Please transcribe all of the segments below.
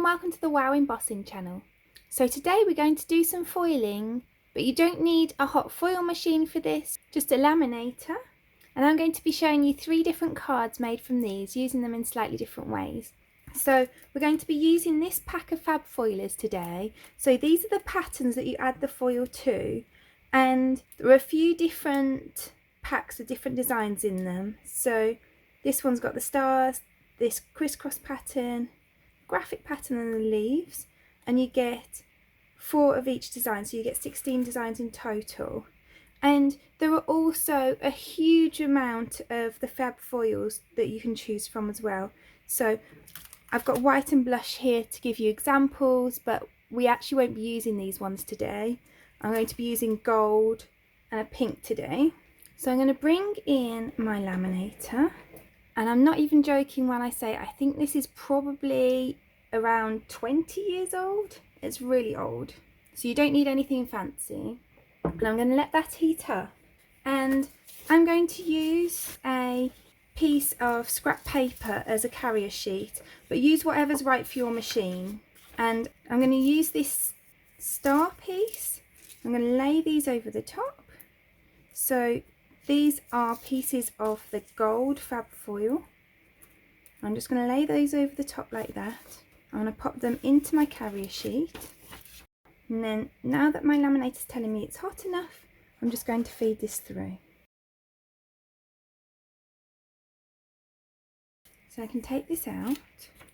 and welcome to the Wow Embossing channel. So today we're going to do some foiling, but you don't need a hot foil machine for this, just a laminator. And I'm going to be showing you 3 different cards made from these, using them in slightly different ways. So we're going to be using this pack of Fab Foilers today. So these are the patterns that you add the foil to, and there are a few different packs with different designs in them. So this one's got the stars, this crisscross pattern, graphic pattern and the leaves, and you get 4 of each design, so you get 16 designs in total. And there are also a huge amount of the Fab foils that you can choose from as well. So I've got white and blush here to give you examples, but we actually won't be using these ones today. I'm going to be using gold and a pink today. So I'm going to bring in my laminator. And I'm not even joking when I say I think this is probably around 20 years old. It's really old. So you don't need anything fancy. And I'm going to let that heat up. And I'm going to use a piece of scrap paper as a carrier sheet, but use whatever's right for your machine. And I'm going to use this star piece. I'm going to lay these over the top. So these are pieces of the gold Fab foil. I'm just going to lay those over the top like that. I'm going to pop them into my carrier sheet. And then now that my laminator is telling me it's hot enough, I'm just going to feed this through. So I can take this out.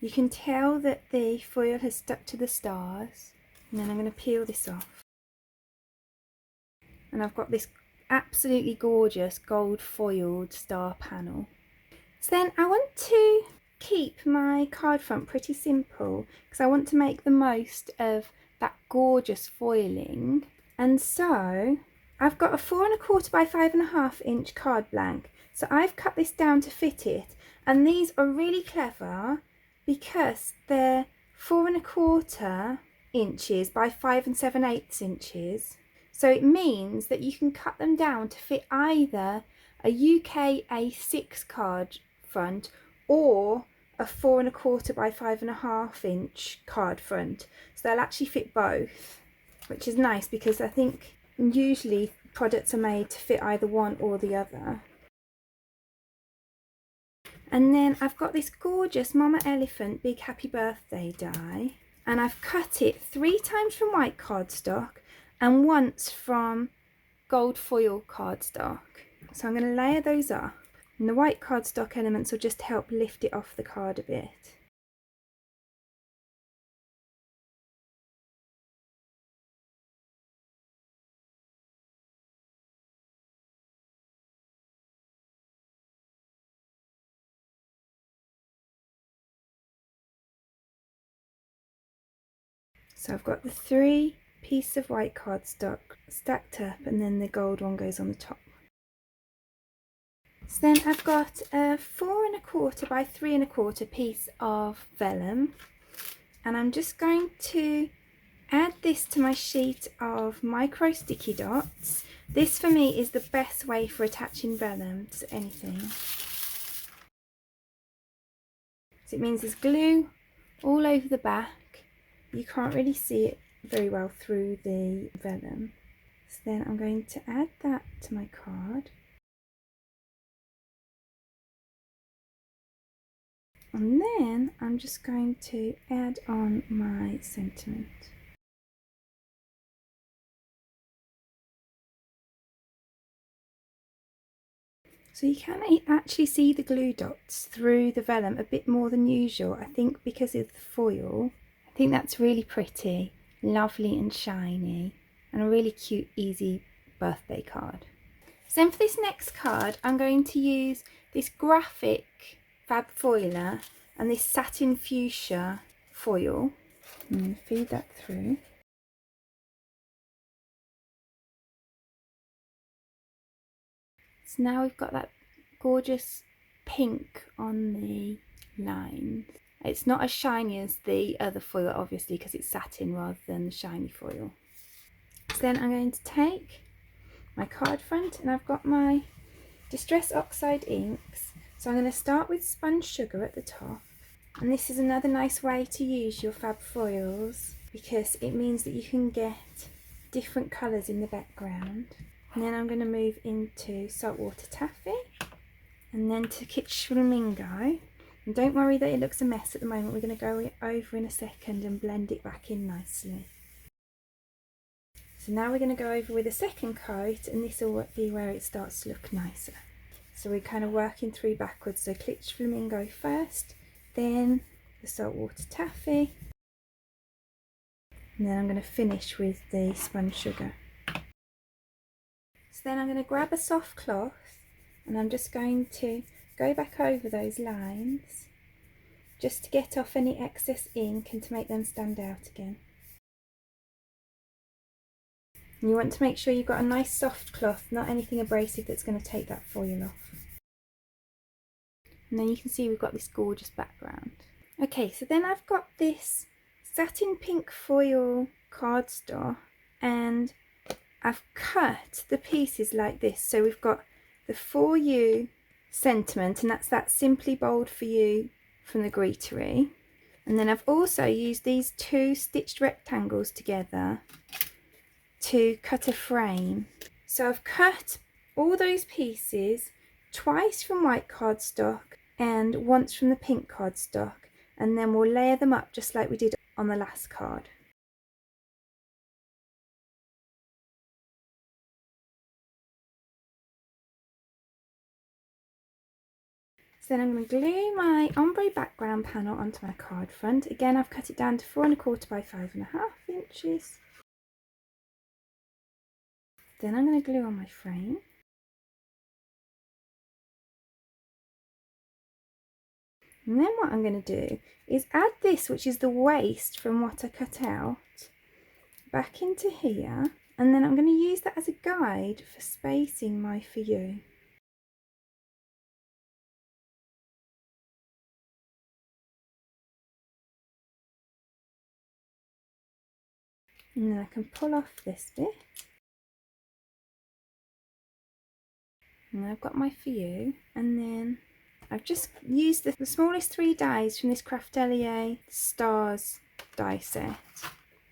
You can tell that the foil has stuck to the stars. And then I'm going to peel this off. And I've got this absolutely gorgeous gold foiled star panel. So then I want to keep my card front pretty simple because I want to make the most of that gorgeous foiling. And so I've got a 4 1/4 by 5 1/2 inch card blank. So I've cut this down to fit it, and these are really clever because they're 4 1/4 inches by 5 7/8 inches. So it means that you can cut them down to fit either a UK A6 card front or a 4 1/4 by 5 1/2 inch card front. So they'll actually fit both, which is nice because I think usually products are made to fit either one or the other. And then I've got this gorgeous Mama Elephant Big Happy Birthday die, and I've cut it 3 times from white cardstock and once from gold foil cardstock. So I'm going to layer those up, and the white cardstock elements will just help lift it off the card a bit. So I've got the 3 pieces of white cardstock stacked up, and then the gold one goes on the top. So then I've got a 4 1/4 by 3 1/4 piece of vellum, and I'm just going to add this to my sheet of micro sticky dots. This for me is the best way for attaching vellum to anything. So it means there's glue all over the back. You can't really see it very well through the vellum. So then I'm going to add that to my card. And then I'm just going to add on my sentiment. So you can actually see the glue dots through the vellum a bit more than usual. I think because of the foil. I think that's really pretty, lovely and shiny, and a really cute, easy birthday card. So then for this next card, I'm going to use this graphic Fab Foiler and this Satin Fuchsia foil. I'm going to feed that through. So now we've got that gorgeous pink on the lines. It's not as shiny as the other foil, obviously, because it's satin rather than the shiny foil. So then I'm going to take my card front, and I've got my Distress Oxide inks. So I'm going to start with spun sugar at the top, And this is another nice way to use your Fab Foils because it means that you can get different colours in the background. And then I'm going to move into Saltwater Taffy and then to Kitsch Flamingo. And don't worry that it looks a mess at the moment, we're going to go over in a second and blend it back in nicely. So now we're going to go over with a second coat, and this will be where it starts to look nicer. So we're kind of working through backwards, so Kitsch Flamingo first, then the Saltwater Taffy, and then I'm going to finish with the Spun Sugar. So then I'm going to grab a soft cloth and I'm just going to go back over those lines just to get off any excess ink and to make them stand out again. And you want to make sure you've got a nice soft cloth, not anything abrasive that's going to take that foil off. And then you can see we've got this gorgeous background. Okay, so then I've got this satin pink foil cardstock and I've cut the pieces like this. So we've got the For You sentiment, and that's that Simply Bold For You from the Greetery. And then I've also used these two stitched rectangles together to cut a frame. So I've cut all those pieces twice from white cardstock and once from the pink cardstock, and then we'll layer them up just like we did on the last card. So then I'm going to glue my ombre background panel onto my card front. Again, I've cut it down to 4 1/4 by 5.5 inches. Then I'm going to glue on my frame. And then what I'm going to do is add this, which is the waste from what I cut out, back into here. And then I'm going to use that as a guide for spacing my For You. And then I can pull off this bit. And then I've got my For You. And then I've just used the smallest 3 dies from this Craftelier Stars die set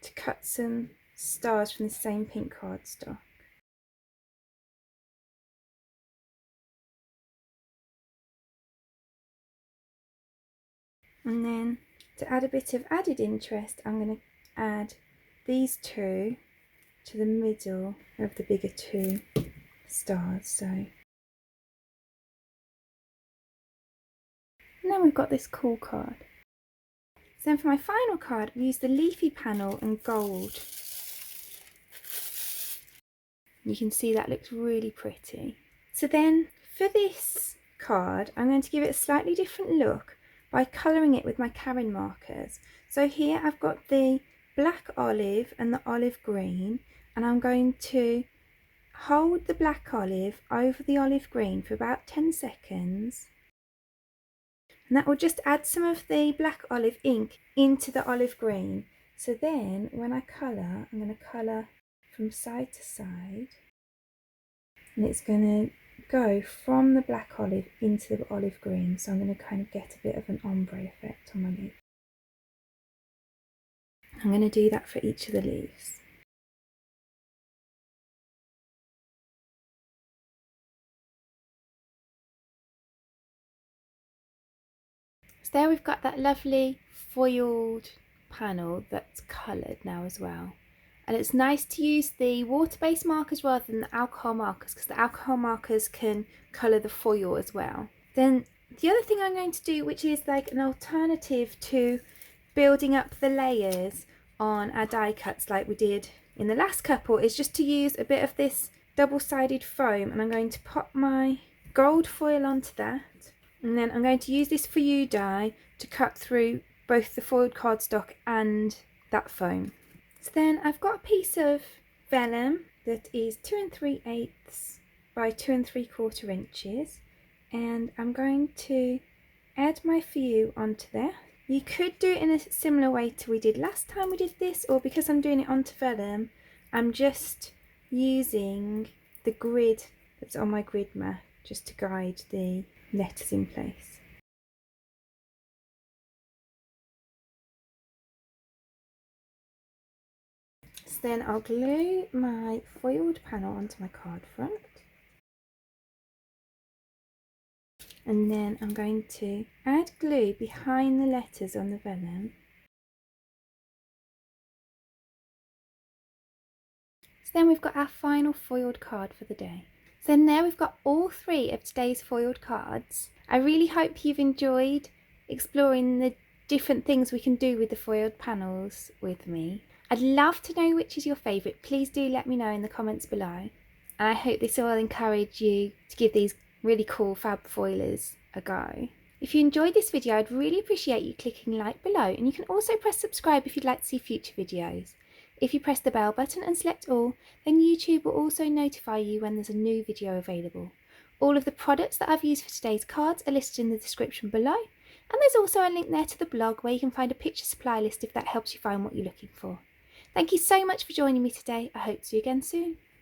to cut some stars from the same pink cardstock. And then to add a bit of added interest, I'm going to add these two to the middle of the bigger 2 stars. So and then we've got this cool card. So then for my final card, I've used the leafy panel and gold. You can see that looks really pretty. So then for this card, I'm going to give it a slightly different look by colouring it with my Karin markers. So here I've got the black olive and the olive green, and I'm going to hold the black olive over the olive green for about 10 seconds. And that will just add some of the black olive ink into the olive green. So then when I colour, I'm going to colour from side to side. And it's going to go from the black olive into the olive green. So I'm going to kind of get a bit of an ombre effect on my leaf. I'm going to do that for each of the leaves. So there we've got that lovely foiled panel that's coloured now as well. And it's nice to use the water-based markers rather than the alcohol markers, because the alcohol markers can colour the foil as well. Then the other thing I'm going to do, which is like an alternative to building up the layers on our die cuts like we did in the last couple, is just to use a bit of this double-sided foam, and I'm going to pop my gold foil onto that, and then I'm going to use this For You die to cut through both the foiled cardstock and that foam. So then I've got a piece of vellum that is 2 3/8 by 2 3/4 inches, and I'm going to add my For You onto there. You could do it in a similar way to we did last time we did this, or because I'm doing it onto vellum, I'm just using the grid that's on my grid mat just to guide the letters in place. then I'll glue my foiled panel onto my card front. And then I'm going to add glue behind the letters on the vellum. So then we've got our final foiled card for the day. So then there we've got all 3 of today's foiled cards. I really hope you've enjoyed exploring the different things we can do with the foiled panels with me. I'd love to know which is your favourite. Please do let me know in the comments below. And I hope this will encourage you to give these really cool Fab Foilers a go. If you enjoyed this video, I'd really appreciate you clicking like below, and you can also press subscribe if you'd like to see future videos. If you press the bell button and select all, then YouTube will also notify you when there's a new video available. All of the products that I've used for today's cards are listed in the description below, and there's also a link there to the blog where you can find a picture supply list if that helps you find what you're looking for. Thank you so much for joining me today. I hope to see you again soon.